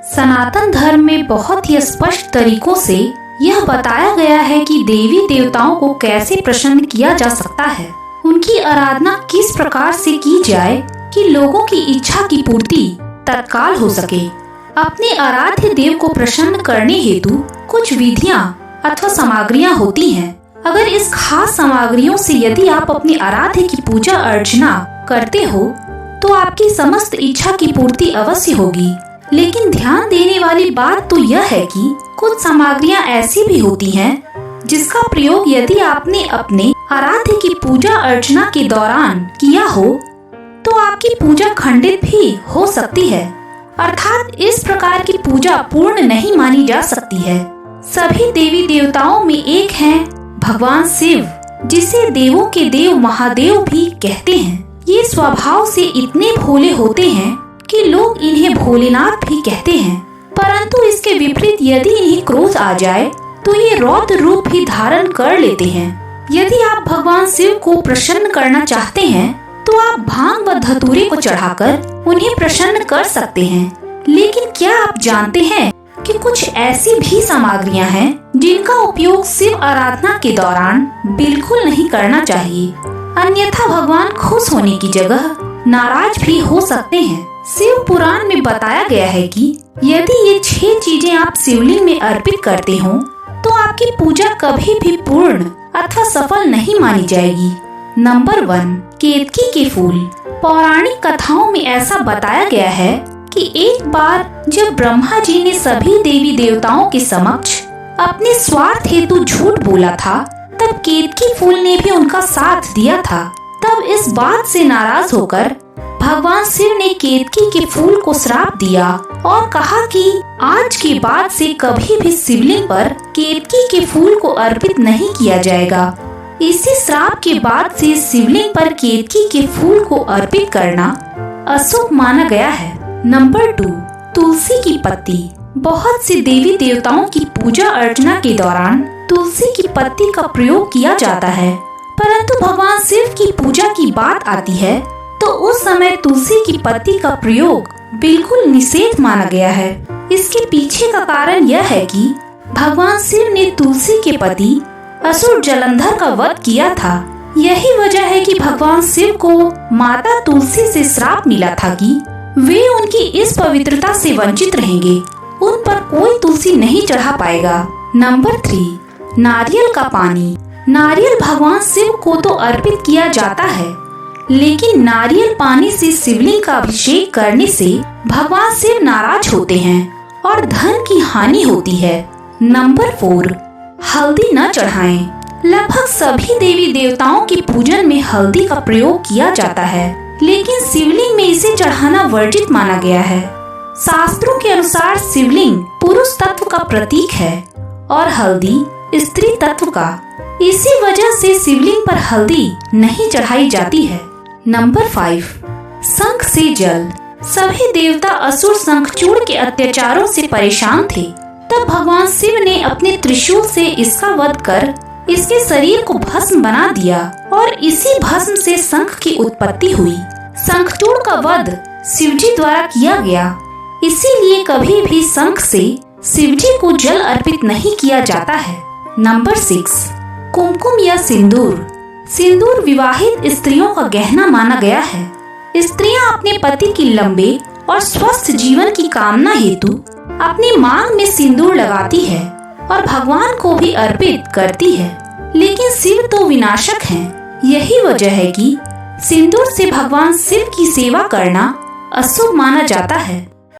सनातन धर्म में बहुत ही स्पष्ट तरीकों से यह बताया गया है कि देवी देवताओं को कैसे प्रसन्न किया जा सकता है, उनकी आराधना किस प्रकार से की जाए कि लोगों की इच्छा की पूर्ति तत्काल हो सके। अपने आराध्य देव को प्रसन्न करने हेतु कुछ विधियां अथवा सामग्रियां होती हैं। अगर इस खास सामग्रियों से यदि आप अपने आराध्य की पूजा अर्चना करते हो तो आपकी समस्त इच्छा की पूर्ति अवश्य होगी। लेकिन ध्यान देने वाली बात तो यह है कि कुछ सामग्रियां ऐसी भी होती हैं जिसका प्रयोग यदि आपने अपने आराध्य की पूजा अर्चना के दौरान किया हो तो आपकी पूजा खंडित भी हो सकती है, अर्थात इस प्रकार की पूजा पूर्ण नहीं मानी जा सकती है। सभी देवी देवताओं में एक हैं भगवान शिव, जिसे देवों के देव महादेव भी कहते हैं। ये स्वभाव से इतने भोले होते हैं कि लोग इन्हें भोलेनाथ भी कहते हैं, परंतु इसके विपरीत यदि इन्हें क्रोध आ जाए तो ये रौद्र रूप भी धारण कर लेते हैं। यदि आप भगवान शिव को प्रसन्न करना चाहते हैं तो आप भांग व धतूरे को चढ़ाकर उन्हें प्रसन्न कर सकते हैं। लेकिन क्या आप जानते हैं कि कुछ ऐसी भी सामग्रियां हैं जिनका उपयोग शिव आराधना के दौरान बिल्कुल नहीं करना चाहिए, अन्यथा भगवान खुश होने की जगह नाराज भी हो सकते हैं। शिव पुराण में बताया गया है कि यदि ये 6 चीजें आप शिवलिंग में अर्पित करते हो तो आपकी पूजा कभी भी पूर्ण अथवा सफल नहीं मानी जाएगी। नंबर 1, केतकी के फूल। पौराणिक कथाओं में ऐसा बताया गया है कि एक बार जब ब्रह्मा जी ने सभी देवी देवताओं के समक्ष अपने स्वार्थ हेतु झूठ बोला था, तब केतकी फूल ने भी उनका साथ दिया था। तब इस बात से नाराज होकर भगवान शिव ने केतकी के फूल को श्राप दिया और कहा कि आज के बाद से कभी भी शिवलिंग पर केतकी के फूल को अर्पित नहीं किया जाएगा। इसी श्राप के बाद से शिवलिंग पर केतकी के फूल को अर्पित करना अशुभ माना गया है। नंबर 2, तुलसी की पत्ती। बहुत से देवी देवताओं की पूजा अर्चना के दौरान तुलसी की पत्ती का प्रयोग किया जाता है, परंतु भगवान शिव की पूजा की बात आती है तो उस समय तुलसी की पत्ती का प्रयोग बिल्कुल निषेध माना गया है। इसके पीछे का कारण यह है कि भगवान शिव ने तुलसी के पति असुर जलंधर का वध किया था। यही वजह है कि भगवान शिव को माता तुलसी से श्राप मिला था कि वे उनकी इस पवित्रता से वंचित रहेंगे, उन पर कोई तुलसी नहीं चढ़ा पाएगा। नंबर 3, नारियल का पानी। नारियल भगवान शिव को तो अर्पित किया जाता है, लेकिन नारियल पानी से शिवलिंग का अभिषेक करने से भगवान शिव नाराज होते हैं और धन की हानि होती है। नंबर 4, हल्दी न चढ़ाएं। लगभग सभी देवी देवताओं के पूजन में हल्दी का प्रयोग किया जाता है, लेकिन शिवलिंग में इसे चढ़ाना वर्जित माना गया है। शास्त्रों के अनुसार शिवलिंग पुरुष तत्व का प्रतीक है और हल्दी स्त्री तत्व का। इसी वजह से शिवलिंग पर हल्दी नहीं चढ़ाई जाती है। नंबर 5, शंख से जल। सभी देवता असुर शंखचूड़ के अत्याचारों से परेशान थे। तब भगवान शिव ने अपने त्रिशूल से इसका वध कर इसके शरीर को भस्म बना दिया और इसी भस्म से शंख की उत्पत्ति हुई। शंखचूड़ का वध शिवजी द्वारा किया गया, इसीलिए कभी भी शंख से शिवजी को जल अर्पित नहीं किया जाता है। नंबर 6, कुमकुम या सिंदूर। सिंदूर विवाहित स्त्रियों का गहना माना गया है। स्त्रियां अपने पति की लंबे और स्वस्थ जीवन की कामना हेतु अपनी मांग में सिंदूर लगाती है और भगवान को भी अर्पित करती है। लेकिन शिव तो विनाशक हैं। यही वजह है कि सिंदूर से भगवान शिव की सेवा करना अशुभ माना जाता है।